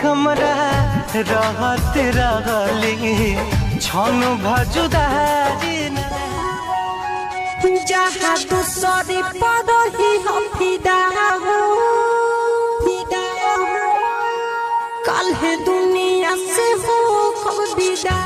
हमरा रहत रहली छन भजुदारी जहाँ दूसरी पर ही हम फिदा हो कल है दुनिया से हो विदा।